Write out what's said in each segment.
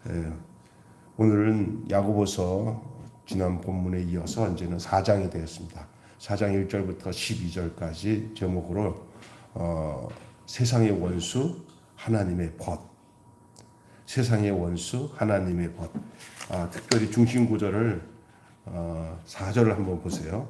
예, 오늘은 야고보서 지난 본문에 이어서 이제는 4장이 되었습니다. 4장 1절부터 12절까지 제목으로 세상의 원수 하나님의 벗, 세상의 원수 하나님의 벗. 특별히 중심 구절을 4절을 한번 보세요.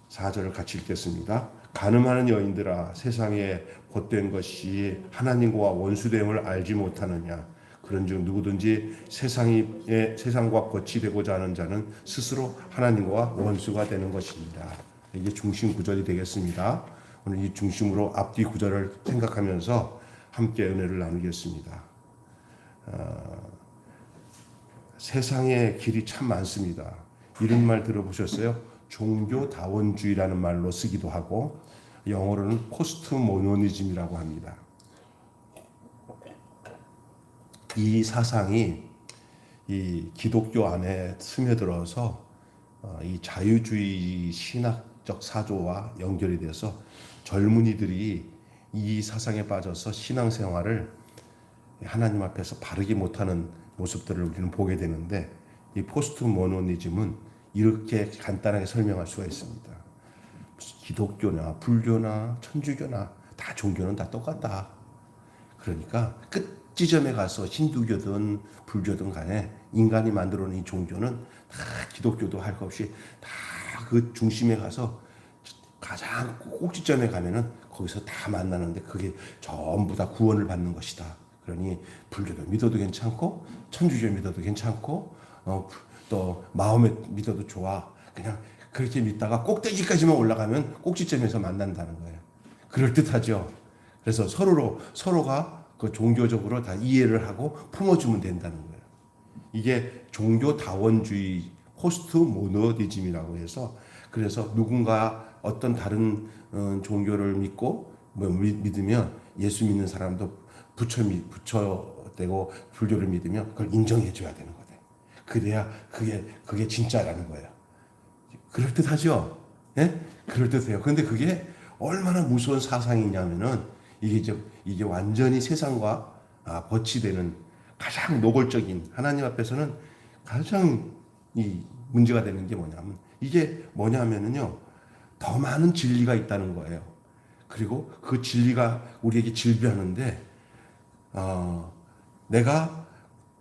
4절을 같이 읽겠습니다. 간음하는 여인들아, 세상에 벗된 것이 하나님과 원수됨을 알지 못하느냐. 그런즉 누구든지 세상과 벗이 되고자 하는 자는 스스로 하나님과 원수가 되는 것입니다. 이게 중심 구절이 되겠습니다. 오늘 이 중심으로 앞뒤 구절을 생각하면서 함께 은혜를 나누겠습니다. 세상에 길이 참 많습니다. 이런 말 들어보셨어요? 종교다원주의라는 말로 쓰기도 하고 영어로는 포스트모더니즘이라고 합니다. 이 사상이 이 기독교 안에 스며들어서 이 자유주의 신학적 사조와 연결이 돼서 젊은이들이 이 사상에 빠져서 신앙생활을 하나님 앞에서 바르게 못하는 모습들을 우리는 보게 되는데, 이 포스트모더니즘은 이렇게 간단하게 설명할 수가 있습니다. 기독교나 불교나 천주교나 다 종교는 다 똑같다. 그러니까 끝 지점에 가서 힌두교든 불교든 간에 인간이 만들어낸 이 종교는 다 기독교도 할 것 없이 다 그 중심에 가서 가장 꼭지점에 가면은 거기서 다 만나는데 그게 전부 다 구원을 받는 것이다. 그러니 불교도 믿어도 괜찮고 천주교 믿어도 괜찮고 또 마음에 믿어도 좋아. 그냥 그렇게 믿다가 꼭대기까지만 올라가면 꼭지점에서 만난다는 거예요. 그럴듯하죠. 그래서 서로가 그 종교적으로 다 이해를 하고 품어주면 된다는 거예요. 이게 종교다원주의 포스트모더니즘이라고 해서, 그래서 누군가 어떤 다른 종교를 믿고 믿으면 예수 믿는 사람도 부처되고 불교를 믿으면 그걸 인정해줘야 되는 거예요. 그래야 그게 진짜라는 거예요. 그럴듯하죠? 예? 그럴듯해요. 그런데 그게 얼마나 무서운 사상이냐면은 이게 완전히 세상과 벗이 되는 가장 노골적인, 하나님 앞에서는 가장 이 문제가 되는 게 뭐냐면, 이게 뭐냐면은요, 더 많은 진리가 있다는 거예요. 그리고 그 진리가 우리에게 질비하는데, 내가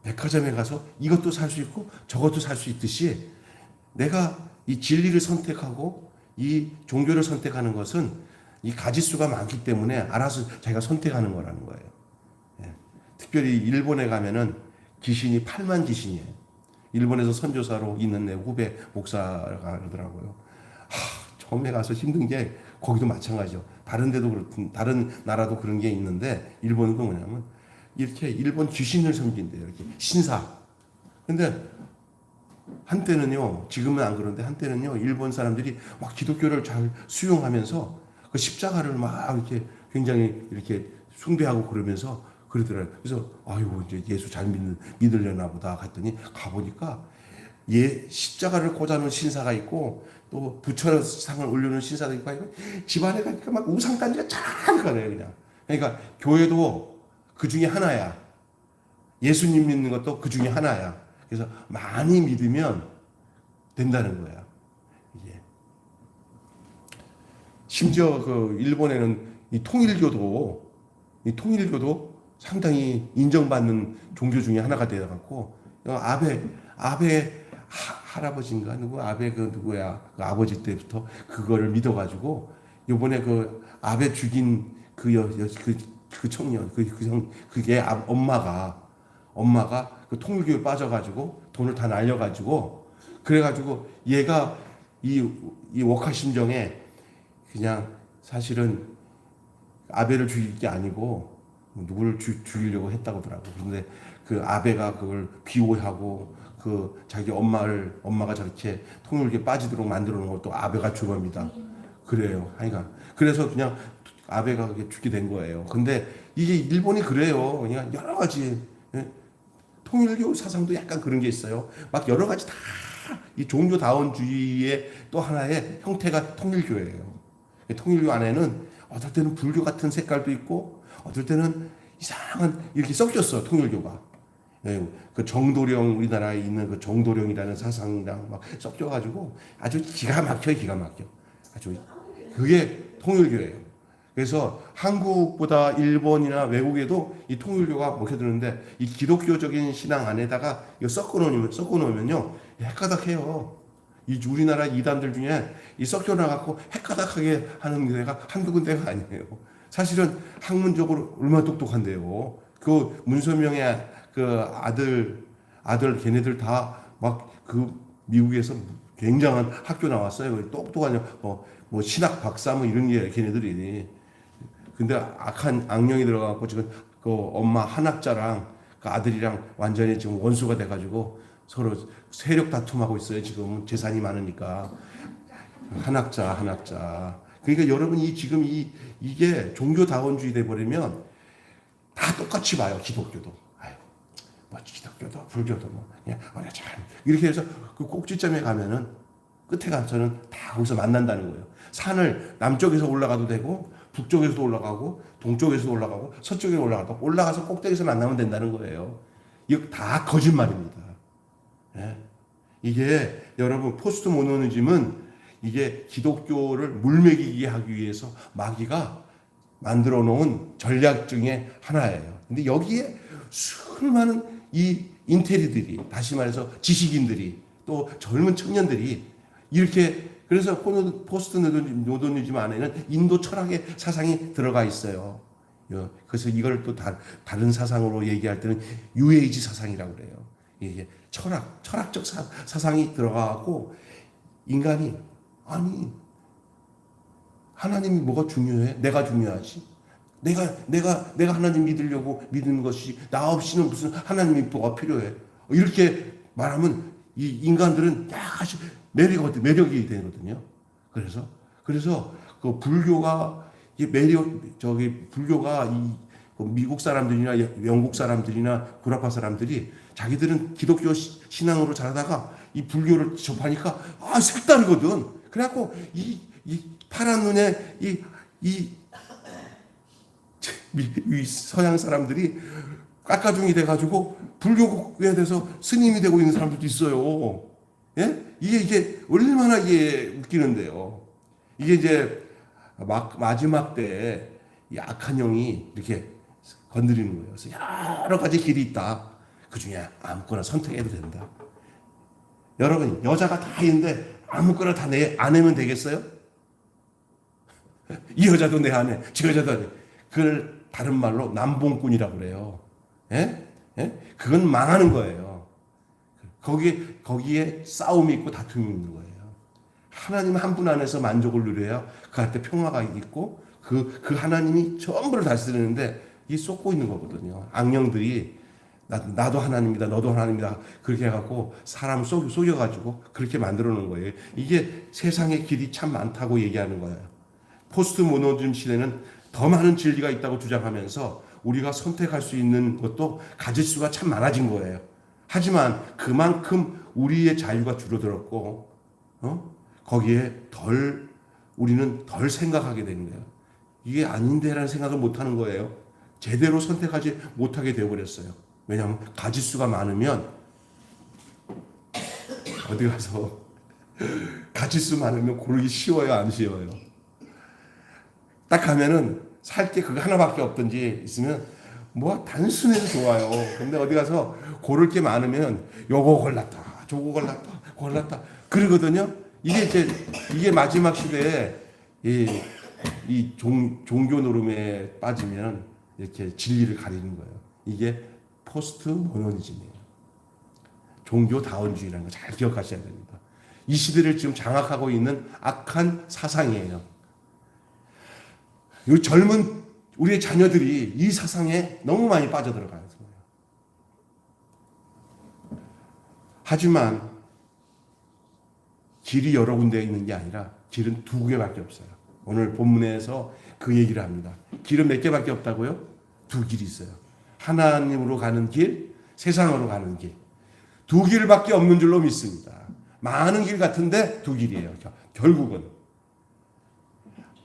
백화점에 가서 이것도 살 수 있고 저것도 살 수 있듯이, 내가 이 진리를 선택하고 이 종교를 선택하는 것은 이 가지수가 많기 때문에 알아서 자기가 선택하는 거라는 거예요. 예. 특별히 일본에 가면은 귀신이 8만 귀신이에요. 일본에서 선교사로 있는 내 후배 목사가 그러더라고요. 처음에 가서 힘든 게 거기도 마찬가지죠. 다른 나라도 그런 게 있는데 일본은 또 뭐냐면 이렇게 일본 귀신을 섬긴대요. 이렇게 신사. 근데 한때는요, 지금은 안 그런데 한때는요, 일본 사람들이 막 기독교를 잘 수용하면서 그 십자가를 막 이렇게 굉장히 이렇게 숭배하고 그러면서 그러더라고요. 그래서 이제 예수 잘 믿으려나 보다 했더니 가보니까 십자가를 꽂아놓은 신사가 있고 또 부처상을 올려놓은 신사가 있고 집안에 가니까 막 우상단지가 참 가네요, 그냥. 그러니까 교회도 그 중에 하나야. 예수님 믿는 것도 그 중에 하나야. 그래서 많이 믿으면 된다는 거야. 이게. 심지어 그 일본에는 이 통일교도 상당히 인정받는 종교 중에 하나가 되어갖고, 아베 할아버지인가 아베 그 누구야, 그 아버지 때부터 그거를 믿어가지고 요번에 그 아베 죽인 그 청년 그게 엄마가 그 통일교에 빠져가지고 돈을 다 날려가지고, 그래가지고 얘가 이 워카심정에 그냥 사실은 아베를 죽일 게 아니고 누구를 죽이려고 했다고 하더라고. 그런데 그 아베가 그걸 비호하고 그 자기 엄마가 저렇게 통일교에 빠지도록 만들어 놓은 것도 아베가 주범이다. 그래요. 하여간 그래서 그냥 아베가 그게 죽게 된 거예요. 근데 이게 일본이 그래요. 그냥 여러 가지 통일교 사상도 약간 그런 게 있어요. 막 여러 가지 다 이 종교다원주의의 또 하나의 형태가 통일교예요. 통일교 안에는 어떨 때는 불교 같은 색깔도 있고 어떨 때는 이상한 이렇게 섞였어, 통일교가. 예, 그 정도령 우리나라에 있는 그 정도령이라는 사상이랑 막 섞여가지고 아주 기가 막혀요, 기가 막혀. 아주 그게 통일교예요. 그래서 한국보다 일본이나 외국에도 이 통일교가 먹혀드는데 이 기독교적인 신앙 안에다가 이거 섞어놓으면요 헷가닥해요. 이 우리나라 이단들 중에 이 섞여나갖고 헷가닥하게 하는 데가 한두 군데가 아니에요. 사실은 학문적으로 얼마나 똑똑한데요. 그 문선명의 그 아들 걔네들 다 막 그 미국에서 굉장한 학교 나왔어요. 똑똑한 뭐 신학 박사 뭐 이런 게 걔네들이. 근데 악한 악령이 들어가고 지금 그 엄마 한학자랑 그 아들이랑 완전히 지금 원수가 돼가지고 서로 세력 다툼하고 있어요. 지금 재산이 많으니까 한학자. 그러니까 여러분 지금 이게 종교다원주의 돼 버리면 다 똑같이 봐요. 기독교도. 아유, 뭐 기독교도 불교도 뭐 그냥 잘 이렇게 해서 그 꼭지점에 가면은 끝에 가서는 다 거기서 만난다는 거예요. 산을 남쪽에서 올라가도 되고 북쪽에서도 올라가고 동쪽에서도 올라가고 서쪽에 올라가서 꼭대기에서 만나면 된다는 거예요. 이거 다 거짓말입니다. 예? 이게 여러분 포스트 모노니즘은 이게 기독교를 물먹이게 하기 위해서 마귀가 만들어 놓은 전략 중에 하나예요. 근데 여기에 수많은 이 인테리들이, 다시 말해서 지식인들이, 또 젊은 청년들이 이렇게, 그래서 포스트 모더니즘 안에는 인도 철학의 사상이 들어가 있어요. 그래서 이걸 또 다른 사상으로 얘기할 때는 뉴에이지 사상이라고 그래요. 이게 철학적 사상이 들어가고, 인간이 아니 하나님이 뭐가 중요해? 내가 중요하지. 내가 하나님 믿으려고 믿는 것이 나 없이는 무슨 하나님이 뭐가 필요해? 이렇게 말하면 이 인간들은 약간씩 매력이 되거든요. 그래서 그 불교가 불교가 미국 사람들이나 영국 사람들이나 구라파 사람들이 자기들은 기독교 신앙으로 자라다가 이 불교를 접하니까 색다르거든. 그래갖고 이 파란 눈에 이 서양 사람들이 깎아중이 돼가지고 불교에 대해서 스님이 되고 있는 사람들도 있어요. 예? 이게 얼마나 웃기는데요. 이게 이제 마지막 때 이 악한 영이 이렇게 건드리는 거예요. 그래서 여러 가지 길이 있다. 그 중에 아무거나 선택해도 된다. 여러분, 여자가 다 있는데 아무거나 다 아내면 되겠어요? 이 여자도 내 아내, 저 여자도 아내. 그걸 다른 말로 남봉꾼이라고 그래요. 예? 예? 그건 망하는 거예요. 거기에 싸움이 있고 다툼이 있는 거예요. 하나님 한 분 안에서 만족을 누려야 그한테 평화가 있고 그 하나님이 전부를 다스리는데 이 쏟고 있는 거거든요. 악령들이 나도 하나님이다, 너도 하나님이다 그렇게 해갖고 사람을 속여가지고 그렇게 만들어 놓은 거예요. 이게 세상의 길이 참 많다고 얘기하는 거예요. 포스트 모노즘 시대는 더 많은 진리가 있다고 주장하면서 우리가 선택할 수 있는 것도 가질 수가 참 많아진 거예요. 하지만 그만큼 우리의 자유가 줄어들었고 거기에 우리는 덜 생각하게 되는 거예요. 이게 아닌데라는 생각을 못하는 거예요. 제대로 선택하지 못하게 되어버렸어요. 왜냐하면 가짓수가 많으면 어디 가서 가짓수 많으면 고르기 쉬워요, 안 쉬워요? 딱 가면은 살 게 그거 하나밖에 없든지 있으면 뭐 단순해서 좋아요. 근데 어디 가서 고를 게 많으면 요거 골랐다, 저거 골랐다 그러거든요. 이게 마지막 시대에 이 종교 노름에 빠지면 이렇게 진리를 가리는 거예요. 이게 포스트 모노니즘이에요. 종교다원주의라는 거 잘 기억하셔야 됩니다. 이 시대를 지금 장악하고 있는 악한 사상이에요. 이 젊은 우리의 자녀들이 이 사상에 너무 많이 빠져들어가는 거예요. 하지만 길이 여러 군데 있는 게 아니라 길은 두 개밖에 없어요. 오늘 본문에서 그 얘기를 합니다. 길은 몇 개밖에 없다고요? 두 길이 있어요. 하나님으로 가는 길, 세상으로 가는 길. 두 길밖에 없는 줄로 믿습니다. 많은 길 같은데 두 길이에요. 결국은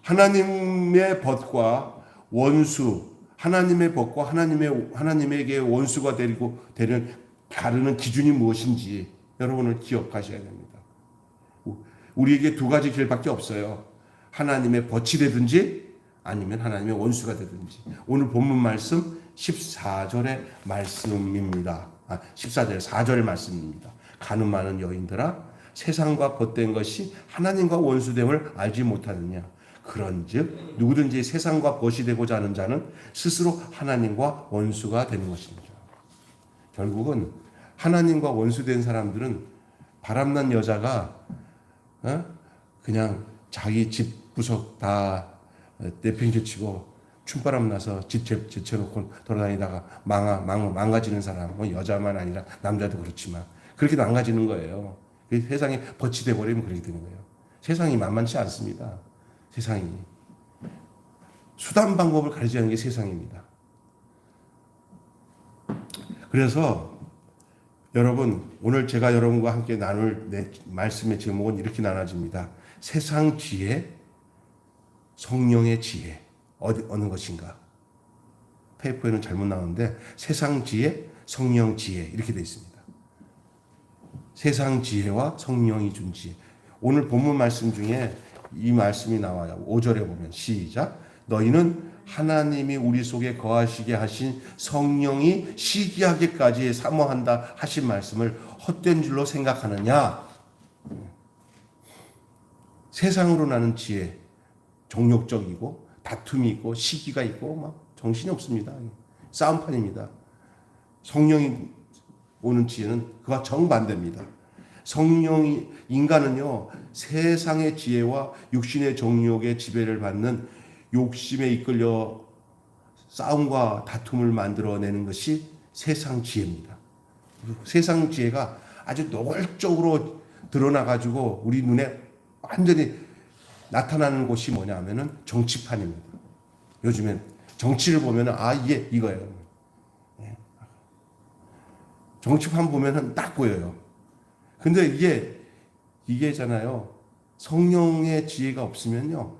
하나님의 벗과 원수 하나님의 법과 하나님에게 원수가 되는 가르는 기준이 무엇인지 여러분을 기억하셔야 됩니다. 우리에게 두 가지 길밖에 없어요. 하나님의 벗이 되든지 아니면 하나님의 원수가 되든지. 오늘 본문 말씀 14절의 말씀입니다. 14절 4절의 말씀입니다. 가늠 많은 여인들아 세상과 벗된 것이 하나님과 원수됨을 알지 못하느냐. 그런즉 누구든지 세상과 벗이 되고자 하는 자는 스스로 하나님과 원수가 되는 것입니다. 결국은 하나님과 원수된 사람들은 바람난 여자가 그냥 자기 집 구석 다 내팽개치고 춤바람 나서 집 제쳐놓고 돌아다니다가 망가지는 사람, 뭐 여자만 아니라 남자도 그렇지만 그렇게 망가지는 거예요. 세상에 벗이 돼버리면 그렇게 되는 거예요. 세상이 만만치 않습니다. 세상이 수단 방법을 가르치는 게 세상입니다. 그래서 여러분 오늘 제가 여러분과 함께 나눌 내 말씀의 제목은 이렇게 나눠집니다. 세상 지혜, 성령의 지혜 어느 것인가? 페이퍼에는 잘못 나오는데 세상 지혜, 성령 지혜 이렇게 되어 있습니다. 세상 지혜와 성령이 준 지혜. 오늘 본문 말씀 중에 이 말씀이 나와요. 5절에 보면 시작. 너희는 하나님이 우리 속에 거하시게 하신 성령이 시기하게까지 사모한다 하신 말씀을 헛된 줄로 생각하느냐. 세상으로 나는 지혜, 정욕적이고 다툼이 있고 시기가 있고 막 정신이 없습니다. 싸움판입니다. 성령이 오는 지혜는 그와 정반대입니다. 성령이 인간은요 세상의 지혜와 육신의 정욕의 지배를 받는 욕심에 이끌려 싸움과 다툼을 만들어내는 것이 세상 지혜입니다. 세상 지혜가 아주 노골적으로 드러나가지고 우리 눈에 완전히 나타나는 곳이 뭐냐면은 정치판입니다. 요즘엔 정치를 보면은 이게 이거예요. 정치판 보면은 딱 보여요. 근데 이게잖아요. 성령의 지혜가 없으면요.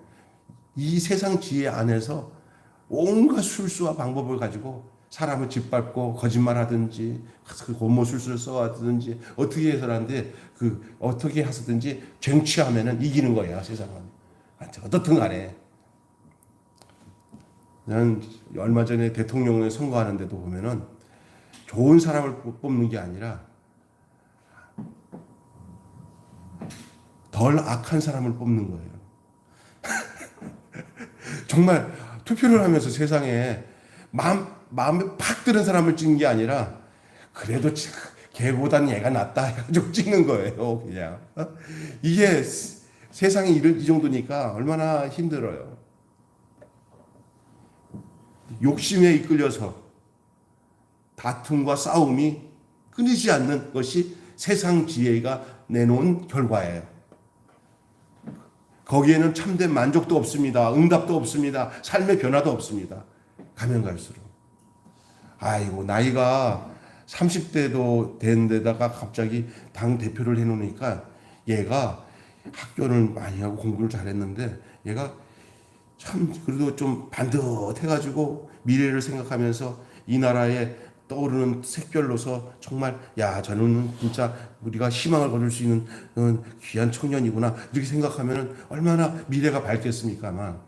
이 세상 지혜 안에서 온갖 술수와 방법을 가지고 사람을 짓밟고 거짓말하든지 곤모술수를 써하든지 어떻게 해서라는데 어떻게 하든지 쟁취하면은 이기는 거야 세상은. 어떻든 간에. 나는 얼마 전에 대통령을 선거하는데도 보면은 좋은 사람을 뽑는 게 아니라 덜 악한 사람을 뽑는 거예요. 정말 투표를 하면서 세상에 마음에 팍 드는 사람을 찍는 게 아니라 그래도 걔보다는 얘가 낫다 해가지고 찍는 거예요. 그냥 이게 세상이 이 정도니까 얼마나 힘들어요. 욕심에 이끌려서 다툼과 싸움이 끊이지 않는 것이 세상 지혜가 내놓은 결과예요. 거기에는 참된 만족도 없습니다. 응답도 없습니다. 삶의 변화도 없습니다. 가면 갈수록. 아이고 나이가 30대도 된 데다가 갑자기 당 대표를 해놓으니까 얘가 학교를 많이 하고 공부를 잘했는데 얘가 참 그래도 좀 반듯해가지고 미래를 생각하면서 이 나라에 떠오르는 색별로서 정말 저는 진짜 우리가 희망을 거둘 수 있는 귀한 청년이구나 이렇게 생각하면 얼마나 미래가 밝겠습니까만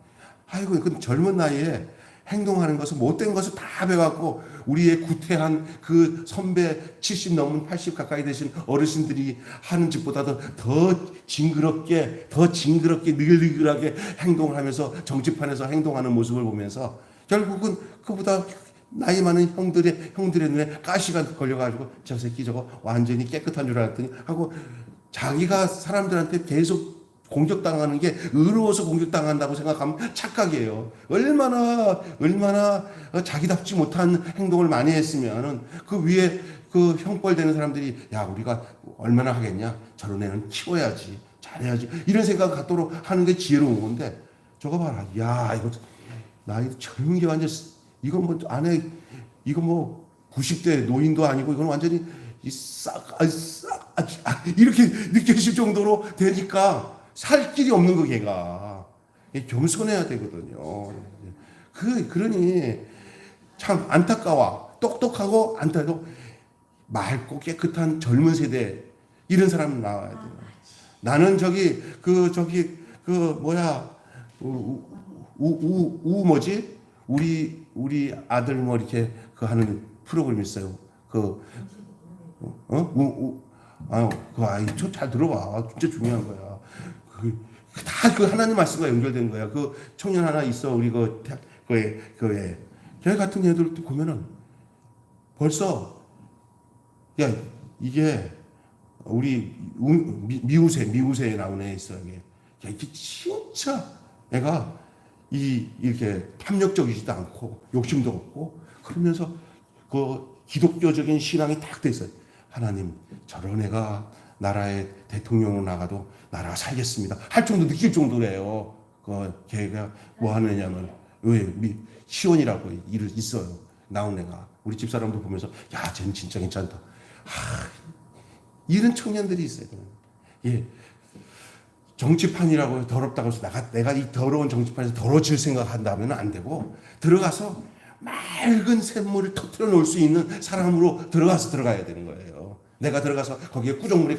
아이고 그 젊은 나이에 행동하는 것은 못된 것을 다 배워갖고 우리의 구태한 그 선배 70 넘은 80 가까이 되신 어르신들이 하는 짓보다도 더 징그럽게 느글느글하게 행동을 하면서 정치판에서 행동하는 모습을 보면서 결국은 그보다 나이 많은 형들의 눈에 가시가 걸려가지고 저 새끼 저거 완전히 깨끗한 줄 알았더니 하고 자기가 사람들한테 계속 공격당하는 게 의로워서 공격당한다고 생각하면 착각이에요. 얼마나 자기답지 못한 행동을 많이 했으면 그 위에 그 형벌되는 사람들이 우리가 얼마나 하겠냐 저런 애는 키워야지 잘해야지 이런 생각을 갖도록 하는 게 지혜로운 건데 저거 봐라 이거 나이 젊은 게 완전 이건 뭐 안에 이거 뭐 90대 노인도 아니고 이건 완전히 이렇게 느껴질 정도로 되니까 살 길이 없는 거 걔가 겸손해야 되거든요. 그러니 참 안타까워. 똑똑하고 안타까워. 맑고 깨끗한 젊은 세대 이런 사람 나와야 돼요. 나는 뭐지? 우리 아들 뭐 이렇게 그 하는 프로그램 있어요. 그 아이 잘 들어봐. 진짜 중요한 거야. 다 그 하나님 말씀과 연결된 거야. 그 청년 하나 있어. 우리 교회 같은 애들 보면은 벌써 야 이게 우리 미우새에 나온 애 있어. 이게 야, 이게 진짜 애가 이렇게 탐욕적이지도 않고 욕심도 없고 그러면서 그 기독교적인 신앙이 딱 돼 있어요. 하나님 저런 애가 나라의 대통령으로 나가도 나라가 살겠습니다. 할 정도 느낄 정도래요. 걔가 뭐 하느냐면 시온이라고 있어요. 나온 애가 우리 집 사람들 보면서 야 쟤는 진짜 괜찮다. 이런 청년들이 있어요. 예. 정치판이라고 더럽다고 해서 내가 이 더러운 정치판에서 더러워질 생각한다면 안 되고 들어가서 맑은 샘물을 터뜨려 놓을 수 있는 사람으로 들어가야 되는 거예요. 내가 들어가서 거기에 꾸정물이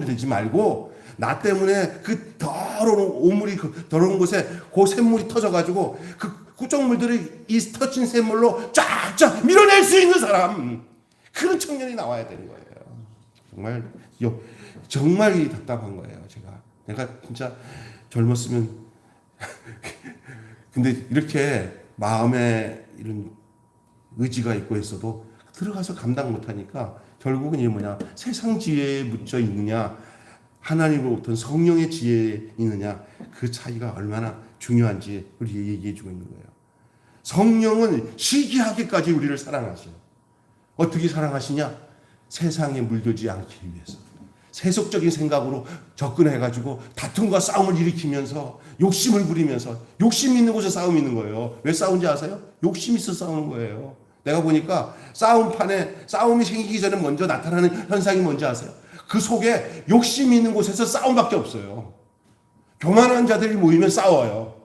되지 말고 나 때문에 그 더러운 오물이 그 더러운 곳에 그 샘물이 터져가지고 그 꾸정물들이 이 터진 샘물로 쫙쫙 밀어낼 수 있는 사람 그런 청년이 나와야 되는 거예요. 정말 답답한 거예요. 내가 진짜 젊었으면 근데 이렇게 마음에 이런 의지가 있고 있어도 들어가서 감당 못하니까 결국은 이게 뭐냐 세상 지혜에 묻혀 있느냐 하나님으로부터 성령의 지혜에 있느냐 그 차이가 얼마나 중요한지 우리 얘기해 주고 있는 거예요. 성령은 시기하게까지 우리를 사랑하셔요. 어떻게 사랑하시냐? 세상에 물들지 않기 위해서 세속적인 생각으로 접근해가지고 다툼과 싸움을 일으키면서 욕심을 부리면서 욕심 있는 곳에 싸움이 있는 거예요. 왜 싸운지 아세요? 욕심이 있어 싸우는 거예요. 내가 보니까 싸움판에 싸움이 생기기 전에 먼저 나타나는 현상이 뭔지 아세요? 그 속에 욕심이 있는 곳에서 싸움밖에 없어요. 교만한 자들이 모이면 싸워요.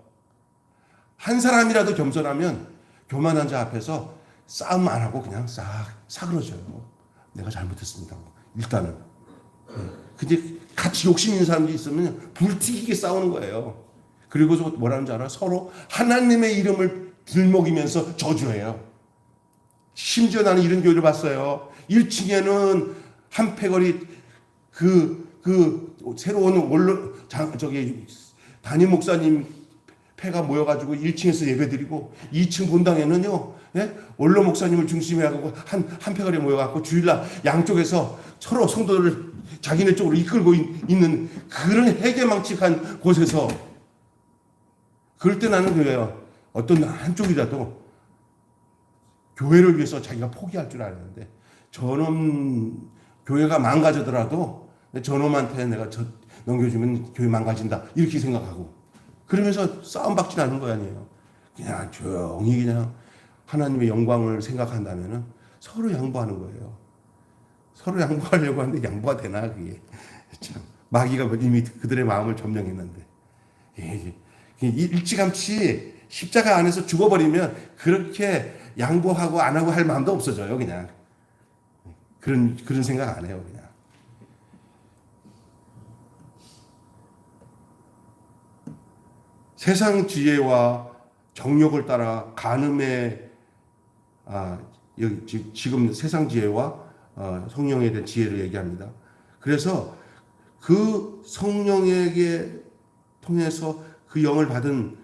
한 사람이라도 겸손하면 교만한 자 앞에서 싸움 안 하고 그냥 싹 사그러져요. 내가 잘못했습니다. 일단은. 근데 같이 욕심 있는 사람들이 있으면 불튀기게 싸우는 거예요. 그리고서 뭐라는 줄 알아? 서로 하나님의 이름을 들먹이면서 저주해요. 심지어 나는 이런 교회를 봤어요. 1층에는 한 패거리 새로운 담임 목사님 패가 모여가지고 1층에서 예배드리고 2층 본당에는요, 예? 원로 목사님을 중심으로 한 패거리 모여갖고 주일날 양쪽에서 서로 성도를 자기네 쪽으로 이끌고 있는 그런 해괴망측한 곳에서 그럴 때 나는 그래요. 어떤 한쪽이라도 교회를 위해서 자기가 포기할 줄 알았는데 저놈 교회가 망가지더라도 저놈한테 내가 넘겨주면 교회 망가진다 이렇게 생각하고 그러면서 싸움 받지 않는 거 아니에요. 그냥 조용히 그냥 하나님의 영광을 생각한다면은 서로 양보하는 거예요. 서로 양보하려고 하는데 양보가 되나 그게 참 마귀가 이미 그들의 마음을 점령했는데 일찌감치 십자가 안에서 죽어버리면 그렇게 양보하고 안 하고 할 마음도 없어져요. 그냥 그런 생각 안 해요. 그냥 세상 지혜와 정욕을 따라 간음의 지금 세상 지혜와 성령에 대한 지혜를 얘기합니다. 그래서 그 성령에게 통해서 그 영을 받은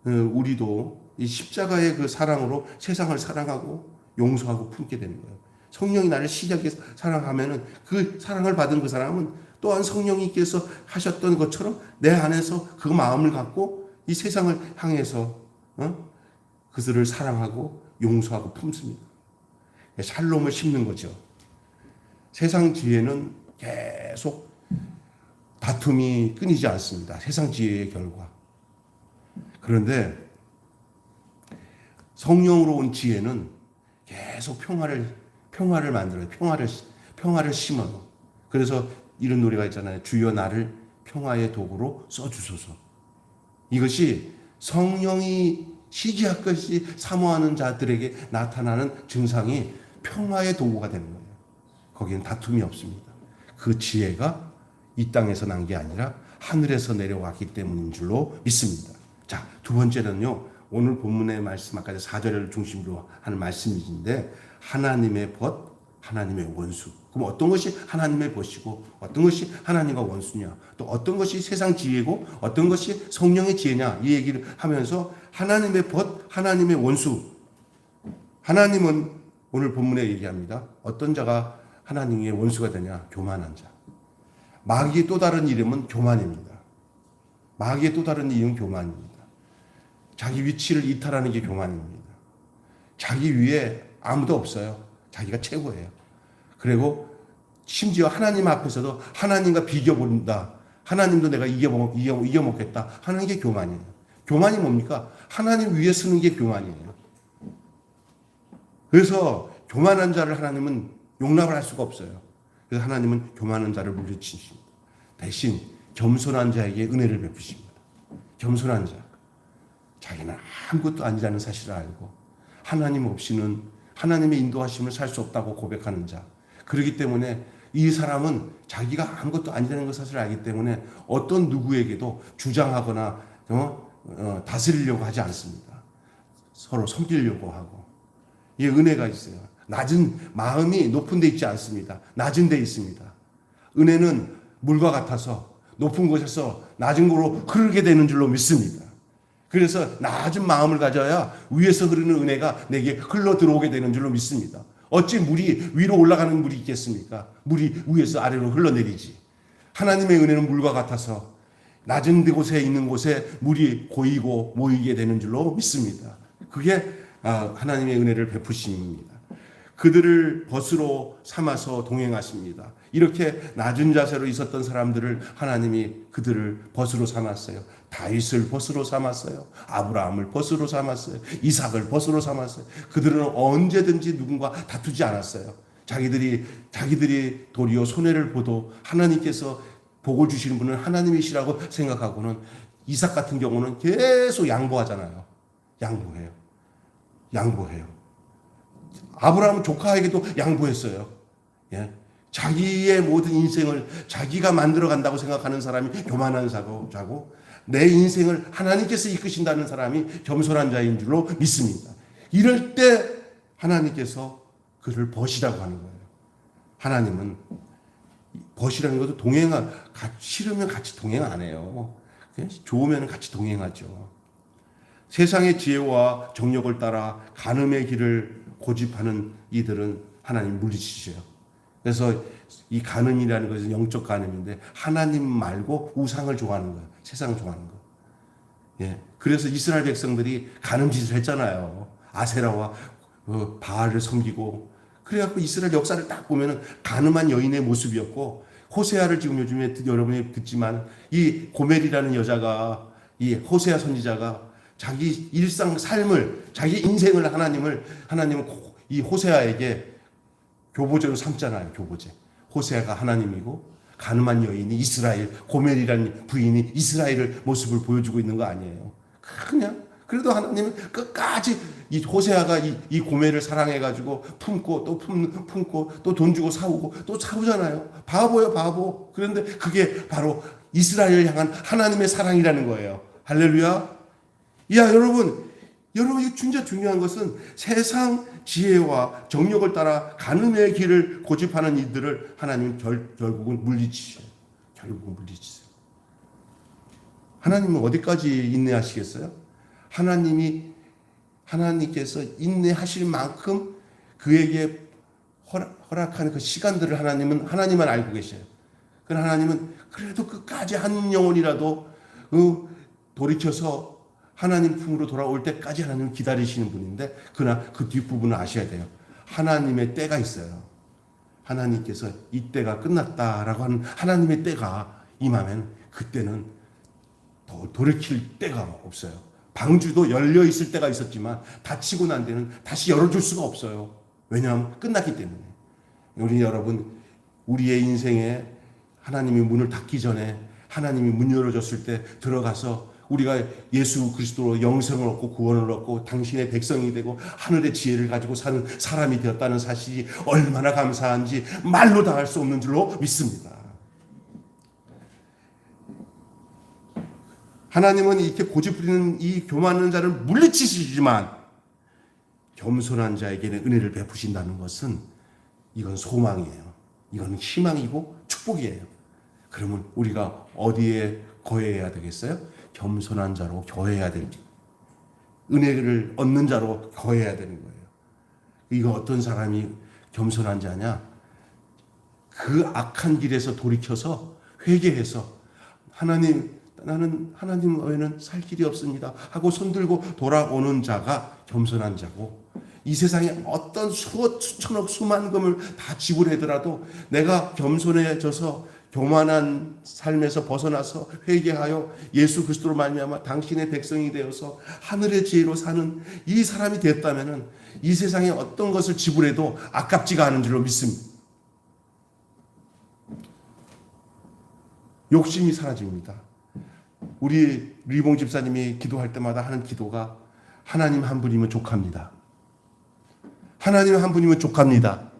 우리도 이 십자가의 그 사랑으로 세상을 사랑하고 용서하고 품게 되는 거예요. 성령이 나를 시작해 사랑하면은 그 사랑을 받은 그 사람은 또한 성령님께서 하셨던 것처럼 내 안에서 그 마음을 갖고 이 세상을 향해서 그들을 사랑하고 용서하고 품습니다. 샬롬을 심는 거죠. 세상 지혜는 계속 다툼이 끊이지 않습니다. 세상 지혜의 결과. 그런데 성령으로 온 지혜는 계속 평화를 만들어요. 평화를 심어요. 그래서 이런 노래가 있잖아요. 주여 나를 평화의 도구로 써주소서. 이것이 성령이 시기할 것이 사모하는 자들에게 나타나는 증상이 평화의 도구가 되는 거예요. 거기는 다툼이 없습니다. 그 지혜가 이 땅에서 난 게 아니라 하늘에서 내려왔기 때문인 줄로 믿습니다. 자, 두 번째는요. 오늘 본문의 말씀 아까 4절을 중심으로 하는 말씀인데 하나님의 벗, 하나님의 원수. 그럼 어떤 것이 하나님의 벗이고 어떤 것이 하나님과 원수냐? 또 어떤 것이 세상 지혜고 어떤 것이 성령의 지혜냐? 이 얘기를 하면서 하나님의 벗, 하나님의 원수. 하나님은 오늘 본문에 얘기합니다. 어떤 자가 하나님의 원수가 되냐? 교만한 자. 마귀의 또 다른 이름은 교만입니다. 마귀의 또 다른 이름은 교만입니다. 자기 위치를 이탈하는 게 교만입니다. 자기 위에 아무도 없어요. 자기가 최고예요. 그리고 심지어 하나님 앞에서도 하나님과 비교본다. 하나님도 내가 이겨먹겠다 하는 게 교만이에요. 교만이 뭡니까? 하나님 위에 서는 게 교만이에요. 그래서 교만한 자를 하나님은 용납을 할 수가 없어요. 그래서 하나님은 교만한 자를 물리치십니다. 대신 겸손한 자에게 은혜를 베푸십니다. 겸손한 자. 자기는 아무것도 아니라는 사실을 알고 하나님 없이는 하나님의 인도하심을 살 수 없다고 고백하는 자. 그렇기 때문에 이 사람은 자기가 아무것도 아니라는 것 사실을 알기 때문에 어떤 누구에게도 주장하거나 다스리려고 하지 않습니다. 서로 섬기려고 하고. 이 은혜가 있어요. 낮은 마음이 높은 데 있지 않습니다. 낮은 데 있습니다. 은혜는 물과 같아서 높은 곳에서 낮은 곳으로 흐르게 되는 줄로 믿습니다. 그래서 낮은 마음을 가져야 위에서 흐르는 은혜가 내게 흘러 들어오게 되는 줄로 믿습니다. 어찌 물이 위로 올라가는 물이 있겠습니까? 물이 위에서 아래로 흘러내리지. 하나님의 은혜는 물과 같아서 낮은 곳에 있는 곳에 물이 고이고 모이게 되는 줄로 믿습니다. 그게 하나님의 은혜를 베푸심입니다. 그들을 벗으로 삼아서 동행하십니다. 이렇게 낮은 자세로 있었던 사람들을 하나님이 그들을 벗으로 삼았어요. 다윗을 벗으로 삼았어요. 아브라함을 벗으로 삼았어요. 이삭을 벗으로 삼았어요. 그들은 언제든지 누군가 다투지 않았어요. 자기들이 도리어 손해를 보도 하나님께서 복을 주시는 분은 하나님이시라고 생각하고는 이삭 같은 경우는 계속 양보하잖아요. 양보해요. 아브라함은 조카에게도 양보했어요. 예. 자기의 모든 인생을 자기가 만들어 간다고 생각하는 사람이 교만한 자고 내 인생을 하나님께서 이끄신다는 사람이 겸손한 자인 줄로 믿습니다. 이럴 때 하나님께서 그를 벗이라고 하는 거예요. 하나님은 벗이라는 것도 싫으면 같이 동행 안 해요. 좋으면 같이 동행하죠. 세상의 지혜와 정욕을 따라 간음의 길을 고집하는 이들은 하나님 물리치셔요. 그래서 이 간음이라는 것은 영적 간음인데 하나님 말고 우상을 좋아하는 거예요. 세상을 좋아하는 거. 예. 그래서 이스라엘 백성들이 간음짓을 했잖아요. 아세라와 바알을 섬기고. 그래갖고 이스라엘 역사를 딱 보면은 간음한 여인의 모습이었고 호세아를 지금 요즘에 여러분이 듣지만 이 고멜이라는 여자가 이 호세아 선지자가 자기 일상 삶을 자기 인생을 하나님은 이 호세아에게 교보제로 삼잖아요. 교보제. 호세아가 하나님이고 가늠한 여인이 이스라엘, 고멜이라는 부인이 이스라엘의 모습을 보여주고 있는 거 아니에요. 그냥 그래도 하나님은 끝까지 이 호세아가 이 고멜을 사랑해가지고 품고 또 돈 주고 사오고 또 사오잖아요. 바보예요, 바보. 그런데 그게 바로 이스라엘을 향한 하나님의 사랑이라는 거예요. 할렐루야. 야, 여러분 이게 진짜 중요한 것은 세상 지혜와 정욕을 따라 간음의 길을 고집하는 이들을 하나님은 결국은 물리치셔요. 결국은 물리치세요. 하나님은 어디까지 인내하시겠어요? 하나님께서 인내하실 만큼 그에게 허락하는 그 시간들을 하나님만 알고 계셔요. 그러나 하나님은 그래도 끝까지 한 영혼이라도 돌이켜서 하나님 품으로 돌아올 때까지 하나님을 기다리시는 분인데 그러나 그 뒷부분을 아셔야 돼요. 하나님의 때가 있어요. 하나님께서 이 때가 끝났다라고 하는 하나님의 때가 임하면 그때는 더 돌이킬 때가 없어요. 방주도 열려 있을 때가 있었지만 닫히고 난 데는 다시 열어줄 수가 없어요. 왜냐하면 끝났기 때문에. 우리 여러분, 우리의 인생에 하나님이 문을 닫기 전에 하나님이 문 열어줬을 때 들어가서 우리가 예수 그리스도로 영생을 얻고 구원을 얻고 당신의 백성이 되고 하늘의 지혜를 가지고 사는 사람이 되었다는 사실이 얼마나 감사한지 말로 다 할 수 없는 줄로 믿습니다. 하나님은 이렇게 고집부리는 이 교만한 자를 물리치시지만 겸손한 자에게는 은혜를 베푸신다는 것은 이건 소망이에요. 이건 희망이고 축복이에요. 그러면 우리가 어디에 거해야 되겠어요? 겸손한 자로 거해야 되지. 은혜를 얻는 자로 거해야 되는 거예요. 이거 어떤 사람이 겸손한 자냐? 그 악한 길에서 돌이켜서 회개해서 하나님, 나는 하나님 외에는 살 길이 없습니다 하고 손들고 돌아오는 자가 겸손한 자고, 이 세상에 어떤 수천억 수만 금을 다 지불하더라도 내가 겸손해져서 교만한 삶에서 벗어나서 회개하여 예수 그리스도로 말미암아 당신의 백성이 되어서 하늘의 지혜로 사는 이 사람이 됐다면은 이 세상에 어떤 것을 지불해도 아깝지가 않은 줄로 믿습니다. 욕심이 사라집니다. 우리 리봉 집사님이 기도할 때마다 하는 기도가 하나님 한 분이면 족합니다. 하나님 한 분이면 족합니다.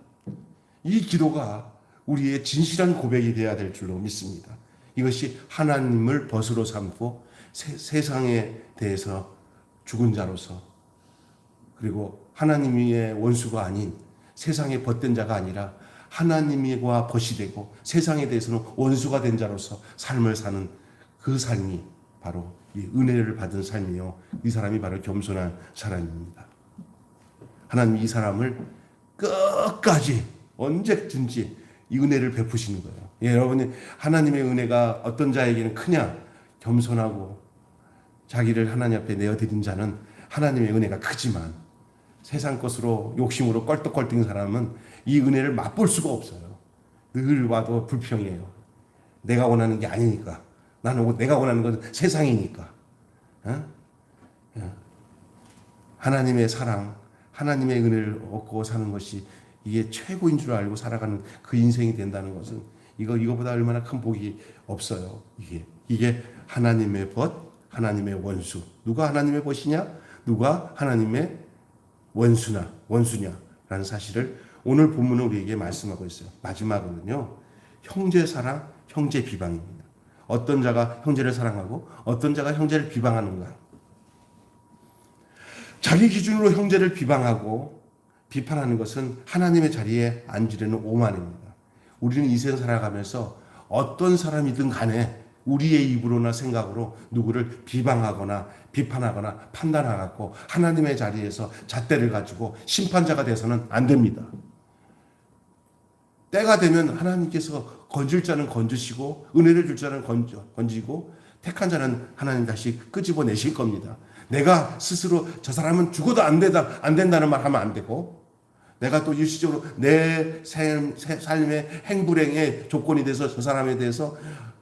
이 기도가 우리의 진실한 고백이 되어야 될 줄로 믿습니다. 이것이 하나님을 벗으로 삼고 세상에 대해서 죽은 자로서, 그리고 하나님의 원수가 아닌 세상에 벗된 자가 아니라 하나님과 벗이 되고 세상에 대해서는 원수가 된 자로서 삶을 사는 그 삶이 바로 이 은혜를 받은 삶이요, 이 사람이 바로 겸손한 사람입니다. 하나님이 이 사람을 끝까지 언제든지 이 은혜를 베푸시는 거예요. 예, 여러분이 하나님의 은혜가 어떤 자에게는 크냐? 겸손하고 자기를 하나님 앞에 내어드린 자는 하나님의 은혜가 크지만, 세상 것으로 욕심으로 껄떡껄떡인 사람은 이 은혜를 맛볼 수가 없어요. 늘 와도 불평해요. 내가 원하는 게 아니니까. 내가 원하는 건 세상이니까. 하나님의 사랑, 하나님의 은혜를 얻고 사는 것이 이게 최고인 줄 알고 살아가는 그 인생이 된다는 것은 이거보다 얼마나 큰 복이 없어요. 이게 하나님의 벗, 하나님의 원수. 누가 하나님의 벗이냐? 누가 하나님의 원수냐라는 사실을 오늘 본문은 우리에게 말씀하고 있어요. 마지막으로는요, 형제 사랑, 형제 비방입니다. 어떤 자가 형제를 사랑하고 어떤 자가 형제를 비방하는가? 자기 기준으로 형제를 비방하고 비판하는 것은 하나님의 자리에 앉으려는 오만입니다. 우리는 이 세상 살아가면서 어떤 사람이든 간에 우리의 입으로나 생각으로 누구를 비방하거나 비판하거나 판단하고 하나님의 자리에서 잣대를 가지고 심판자가 돼서는 안 됩니다. 때가 되면 하나님께서 건질 자는 건지시고 은혜를 줄 자는 건지고 택한 자는 하나님 다시 끄집어내실 겁니다. 내가 스스로 저 사람은 죽어도 안 된다는 말 하면 안 되고, 내가 또 일시적으로 내 삶의 행불행의 조건이 돼서 저 사람에 대해서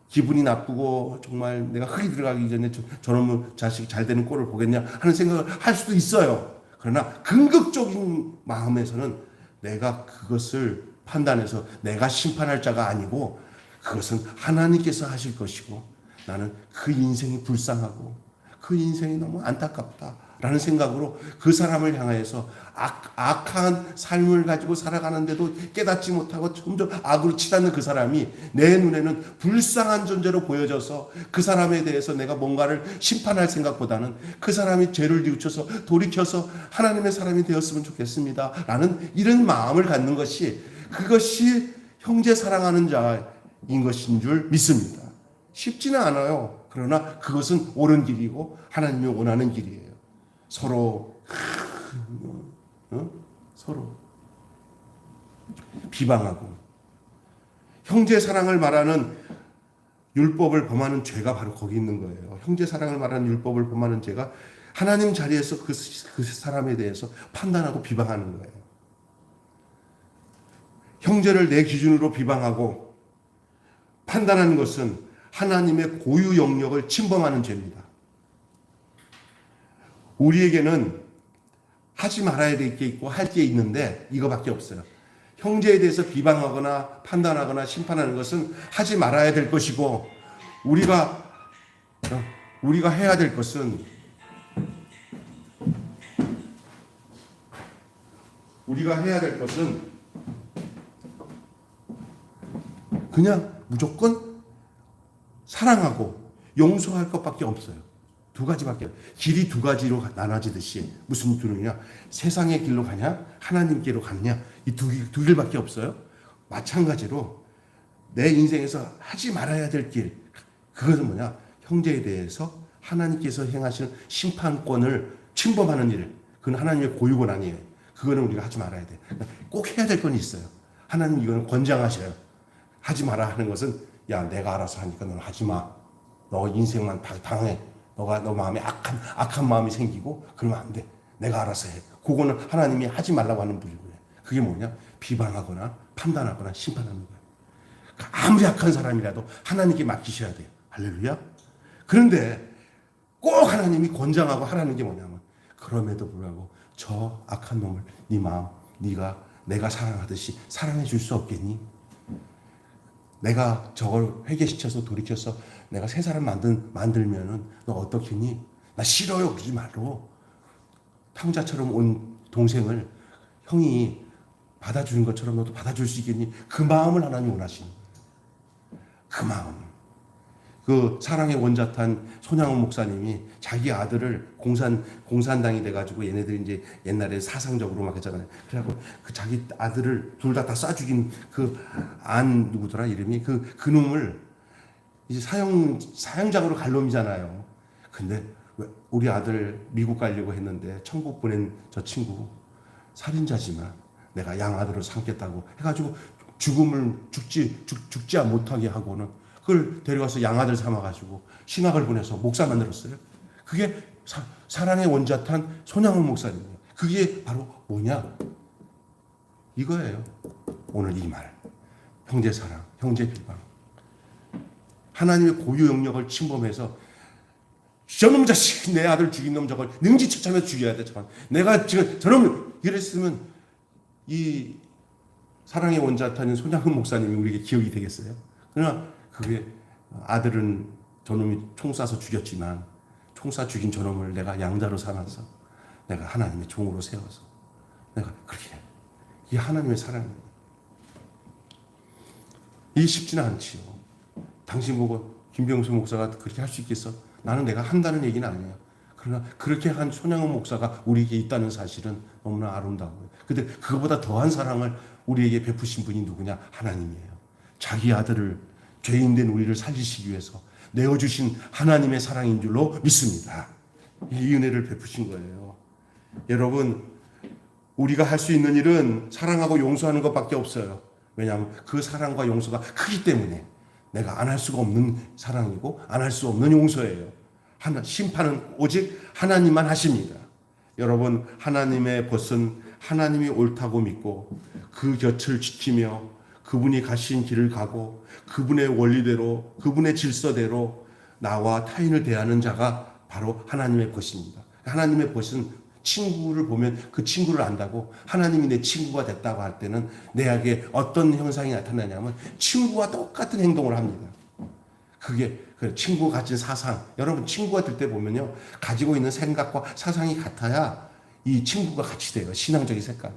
기분이 나쁘고 정말 내가 흙이 들어가기 전에 저놈의 자식이 잘 되는 꼴을 보겠냐 하는 생각을 할 수도 있어요. 그러나 긍극적인 마음에서는 내가 그것을 판단해서 내가 심판할 자가 아니고 그것은 하나님께서 하실 것이고, 나는 그 인생이 불쌍하고 그 인생이 너무 안타깝다라는 생각으로 그 사람을 향해서 악한 삶을 가지고 살아가는데도 깨닫지 못하고 점점 악으로 치닫는 그 사람이 내 눈에는 불쌍한 존재로 보여져서 그 사람에 대해서 내가 뭔가를 심판할 생각보다는 그 사람이 죄를 뉘우쳐서 돌이켜서 하나님의 사람이 되었으면 좋겠습니다 라는 이런 마음을 갖는 것이, 그것이 형제 사랑하는 자인 것인 줄 믿습니다. 쉽지는 않아요. 그러나 그것은 옳은 길이고 하나님이 원하는 길이에요. 서로 비방하고, 형제 사랑을 말하는 율법을 범하는 죄가 바로 거기 있는 거예요. 형제 사랑을 말하는 율법을 범하는 죄가 하나님 자리에서 그 사람에 대해서 판단하고 비방하는 거예요. 형제를 내 기준으로 비방하고 판단하는 것은 하나님의 고유 영역을 침범하는 죄입니다. 우리에게는 하지 말아야 될 게 있고 할 게 있는데 이거밖에 없어요. 형제에 대해서 비방하거나 판단하거나 심판하는 것은 하지 말아야 될 것이고, 우리가 우리가 해야 될 것은 그냥 무조건 사랑하고 용서할 것밖에 없어요. 두 가지밖에. 길이 두 가지로 나눠지듯이 무슨 길이냐? 세상의 길로 가냐? 하나님께로 가느냐? 이 두 길밖에 없어요. 마찬가지로 내 인생에서 하지 말아야 될 길, 그것은 뭐냐? 형제에 대해서 하나님께서 행하시는 심판권을 침범하는 일, 그건 하나님의 고유권 아니에요. 그거는 우리가 하지 말아야 돼. 꼭 해야 될 건 있어요. 하나님 이거는 권장하셔요. 하지 마라 하는 것은, 야, 내가 알아서 하니까 너는 하지 마. 너 인생만 당해. 너 마음에 악한 마음이 생기고 그러면 안 돼. 내가 알아서 해. 그거는 하나님이 하지 말라고 하는 부분이에요. 그게 뭐냐? 비방하거나 판단하거나 심판하는 거예요. 아무리 악한 사람이라도 하나님께 맡기셔야 돼요. 할렐루야. 그런데 꼭 하나님이 권장하고 하라는 게 뭐냐면, 그럼에도 불구하고 저 악한 놈을 네 마음, 내가 사랑하듯이 사랑해 줄 수 없겠니? 내가 저걸 회개시켜서 돌이켜서 내가 새 사람 만들면은 너 어떻겠니? 나 싫어요. 그러지 말고. 탕자처럼 온 동생을 형이 받아주는 것처럼 너도 받아줄 수 있겠니? 그 마음을 하나님 원하시는 거예요. 그 마음. 그 사랑의 원자탄 손양훈 목사님이 자기 아들을 공산당이 돼가지고 얘네들이 이제 옛날에 사상적으로 막 했잖아요. 그래갖고 그 자기 아들을 둘 다 쏴 죽인 그 누구더라 이름이 그 놈을 이제 사형장으로 갈 놈이잖아요. 근데 우리 아들 미국 가려고 했는데 천국 보낸 저 친구 살인자지만 내가 양아들을 삼겠다고 해가지고 죽지 못하게 하고는 그걸 데려가서 양아들 삼아가지고 신학을 보내서 목사 만들었어요. 그게 사랑의 원자탄 손양훈 목사님이에요. 그게 바로 뭐냐? 이거예요. 오늘 이 말. 형제 사랑, 형제 비방. 하나님의 고유 영역을 침범해서 저놈 자식, 내 아들 죽인 놈 저걸 능지처참해서 죽여야 돼. 내가 지금 저놈 이랬으면 이 사랑의 원자탄인 손양훈 목사님이 우리에게 기억이 되겠어요? 그러나 그게 아들은 저놈이 총 쏴서 죽였지만 총 쏴 죽인 저놈을 내가 양자로 삼아서 내가 하나님의 종으로 세워서 내가 그렇게 해. 이게 하나님의 사랑입니다. 이게 쉽지는 않지요. 당신 보고 김병수 목사가 그렇게 할 수 있겠어? 나는 내가 한다는 얘기는 아니에요. 그러나 그렇게 한 손양훈 목사가 우리에게 있다는 사실은 너무나 아름다워요. 근데 그거보다 더한 사랑을 우리에게 베푸신 분이 누구냐? 하나님이에요. 자기 아들을 죄인된 우리를 살리시기 위해서 내어주신 하나님의 사랑인 줄로 믿습니다. 이 은혜를 베푸신 거예요. 여러분, 우리가 할 수 있는 일은 사랑하고 용서하는 것밖에 없어요. 왜냐하면 그 사랑과 용서가 크기 때문에 내가 안 할 수가 없는 사랑이고 안 할 수 없는 용서예요. 심판은 오직 하나님만 하십니다. 여러분, 하나님의 벗은 하나님이 옳다고 믿고 그 곁을 지키며 그분이 가신 길을 가고 그분의 원리대로 그분의 질서대로 나와 타인을 대하는 자가 바로 하나님의 벗입니다. 하나님의 벗은 친구를 보면 그 친구를 안다고, 하나님이 내 친구가 됐다고 할 때는 내에게 어떤 현상이 나타나냐면 친구와 똑같은 행동을 합니다. 그게 친구가 가진 사상, 여러분 친구가 될 때 보면요 가지고 있는 생각과 사상이 같아야 이 친구가 같이 돼요. 신앙적인 색깔로.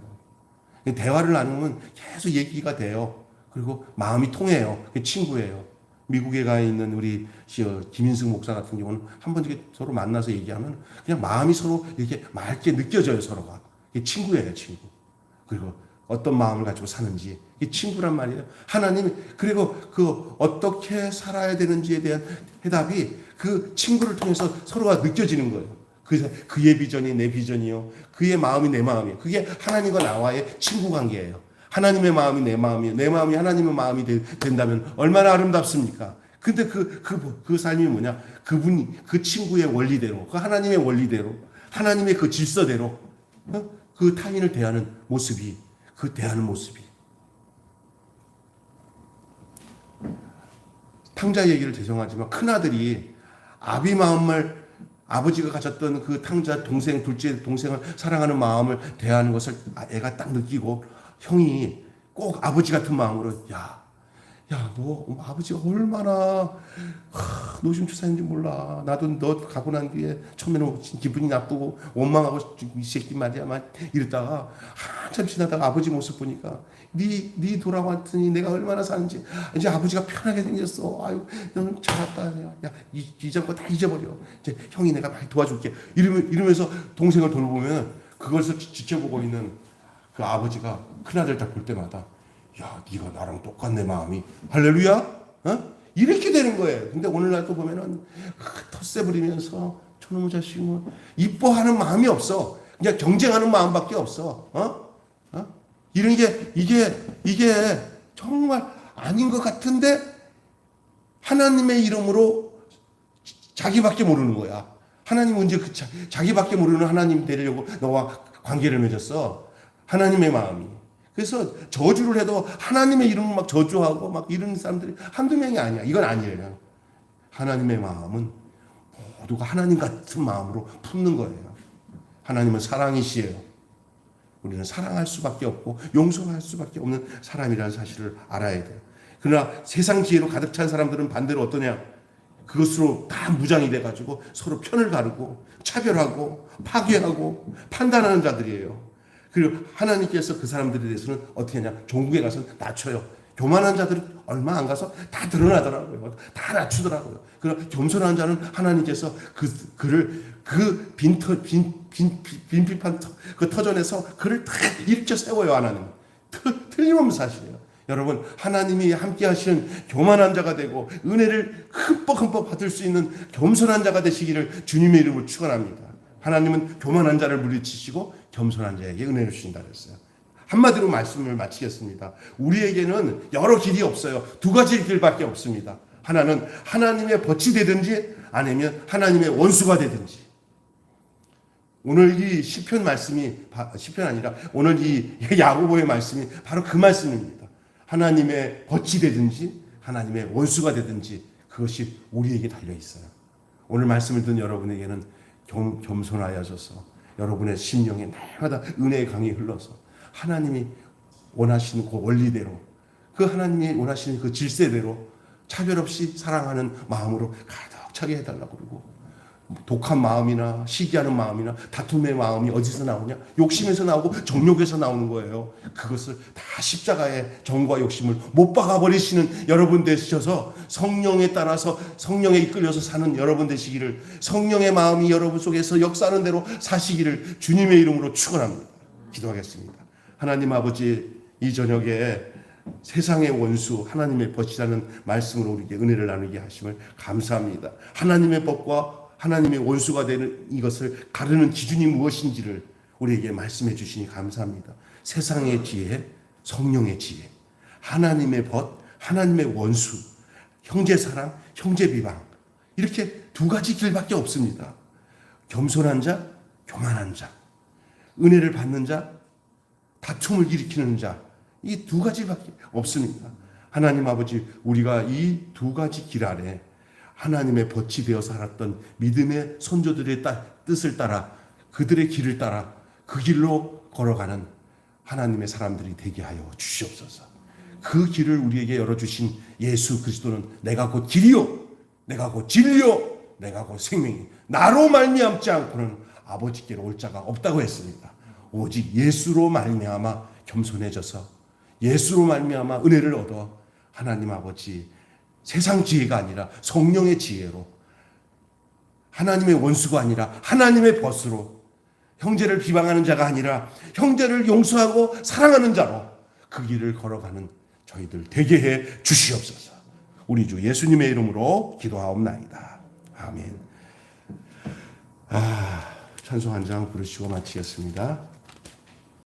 대화를 나누면 계속 얘기가 돼요. 그리고 마음이 통해요. 그게 친구예요. 미국에 가 있는 우리 김인승 목사 같은 경우는 한번 서로 만나서 얘기하면 그냥 마음이 서로 이렇게 맑게 느껴져요. 서로가. 이게 친구예요. 친구. 그리고 어떤 마음을 가지고 사는지 이게 친구란 말이에요. 하나님이 그리고 그 어떻게 살아야 되는지에 대한 해답이 그 친구를 통해서 서로가 느껴지는 거예요. 그의 비전이 내 비전이요. 그의 마음이 내 마음이에요. 그게 하나님과 나와의 친구 관계예요. 하나님의 마음이 내 마음이에요. 내 마음이 하나님의 마음이 된다면 얼마나 아름답습니까? 근데 그 삶이 뭐냐? 그 친구의 원리대로, 그 하나님의 원리대로, 하나님의 그 질서대로, 그 타인을 대하는 모습이, 대하는 모습이. 탕자 얘기를 죄송하지만 큰아들이 아버지가 가졌던 그 탕자 둘째 동생을 사랑하는 마음을 대하는 것을 애가 딱 느끼고 형이 꼭 아버지 같은 마음으로, 야, 야, 너 아버지가 얼마나 노심 추사인지 몰라. 나도 너 가고 난 뒤에 처음에는 기분이 나쁘고 원망하고 이 새끼 말이야 막 이랬다가 한참 지나다가 아버지 모습 보니까 네 돌아왔더니 내가 얼마나 사는지 이제 아버지가 편하게 생겼어. 아유, 너는 잘했다. 야, 이전 거 다 잊어버려. 이제 형이 내가 많이 도와줄게. 이러면서 동생을 돌보면 그것을 지켜보고 있는 그 아버지가 큰아들 딱 볼 때마다 야, 네가 나랑 똑같네 마음이. 할렐루야? 어? 이렇게 되는 거예요. 근데 오늘날 또 보면은 텃세 부리면서 저놈의 자식은 이뻐하는 마음이 없어. 그냥 경쟁하는 마음밖에 없어. 이런 게 이게 정말 아닌 것 같은데 하나님의 이름으로 자기밖에 모르는 거야. 하나님 언제 자기밖에 모르는 하나님 되려고 너와 관계를 맺었어. 하나님의 마음이. 그래서 저주를 해도 하나님의 이름을 막 저주하고 막 이런 사람들이 한두 명이 아니야. 이건 아니에요. 하나님의 마음은 모두가 하나님 같은 마음으로 품는 거예요. 하나님은 사랑이시에요. 우리는 사랑할 수밖에 없고 용서할 수밖에 없는 사람이라는 사실을 알아야 돼요. 그러나 세상 지혜로 가득 찬 사람들은 반대로 어떠냐? 그것으로 다 무장이 돼가지고 서로 편을 가르고 차별하고 파괴하고 판단하는 자들이에요. 그리고 하나님께서 그 사람들에 대해서는 어떻게 하냐? 종국에 가서 낮춰요. 교만한 자들은 얼마 안 가서 다 드러나더라고요. 다 낮추더라고요. 그러나 겸손한 자는 하나님께서 그를 그 빈핍한 그 터전에서 그를 다 일으켜 세워요. 하나님. 틀림없는 사실이에요. 여러분, 하나님이 함께 하시는 교만한 자가 되고 은혜를 흠뻑 받을 수 있는 겸손한 자가 되시기를 주님의 이름으로 축원합니다. 하나님은 교만한 자를 물리치시고 겸손한 자에게 은혜를 주신다 그랬어요. 한마디로 말씀을 마치겠습니다. 우리에게는 여러 길이 없어요. 두 가지 길밖에 없습니다. 하나는 하나님의 벗이 되든지 아니면 하나님의 원수가 되든지. 오늘 이 시편 말씀이 시편 아니라 오늘 이 야고보의 말씀이 바로 그 말씀입니다. 하나님의 벗이 되든지 하나님의 원수가 되든지 그것이 우리에게 달려 있어요. 오늘 말씀을 듣는 여러분에게는 겸손하여져서 여러분의 심령에 날마다 은혜의 강이 흘러서 하나님이 원하시는 그 원리대로 그 하나님이 원하시는 그 질서대로 차별 없이 사랑하는 마음으로 가득 차게 해달라고 그러고 독한 마음이나 시기하는 마음이나 다툼의 마음이 어디서 나오냐? 욕심에서 나오고 정욕에서 나오는 거예요. 그것을 다 십자가의 정과 욕심을 못 박아버리시는 여러분 되셔서 성령에 따라서 성령에 이끌려서 사는 여러분 되시기를 성령의 마음이 여러분 속에서 역사하는 대로 사시기를 주님의 이름으로 축원합니다. 기도하겠습니다. 하나님 아버지 이 저녁에 세상의 원수 하나님의 벗이라는 말씀으로 우리에게 은혜를 나누게 하심을 감사합니다. 하나님의 법과 하나님의 원수가 되는 이것을 가르는 기준이 무엇인지를 우리에게 말씀해 주시니 감사합니다. 세상의 지혜, 성령의 지혜, 하나님의 벗, 하나님의 원수, 형제 사랑, 형제 비방 이렇게 두 가지 길밖에 없습니다. 겸손한 자, 교만한 자, 은혜를 받는 자, 다툼을 일으키는 자, 이 두 가지밖에 없습니다. 하나님 아버지, 우리가 이 두 가지 길 아래 하나님의 벗이 되어 살았던 믿음의 선조들의 뜻을 따라 그들의 길을 따라 그 길로 걸어가는 하나님의 사람들이 되게 하여 주시옵소서. 그 길을 우리에게 열어주신 예수 그리스도는 내가 곧 길이요 내가 곧 진리요 내가 곧 생명이 나로 말미암지 않고는 아버지께로 올 자가 없다고 했습니다. 오직 예수로 말미암아 겸손해져서 예수로 말미암아 은혜를 얻어 하나님 아버지 세상 지혜가 아니라 성령의 지혜로 하나님의 원수가 아니라 하나님의 벗으로 형제를 비방하는 자가 아니라 형제를 용서하고 사랑하는 자로 그 길을 걸어가는 저희들 되게 해 주시옵소서. 우리 주 예수님의 이름으로 기도하옵나이다. 아멘. 찬송 한 장 부르시고 마치겠습니다.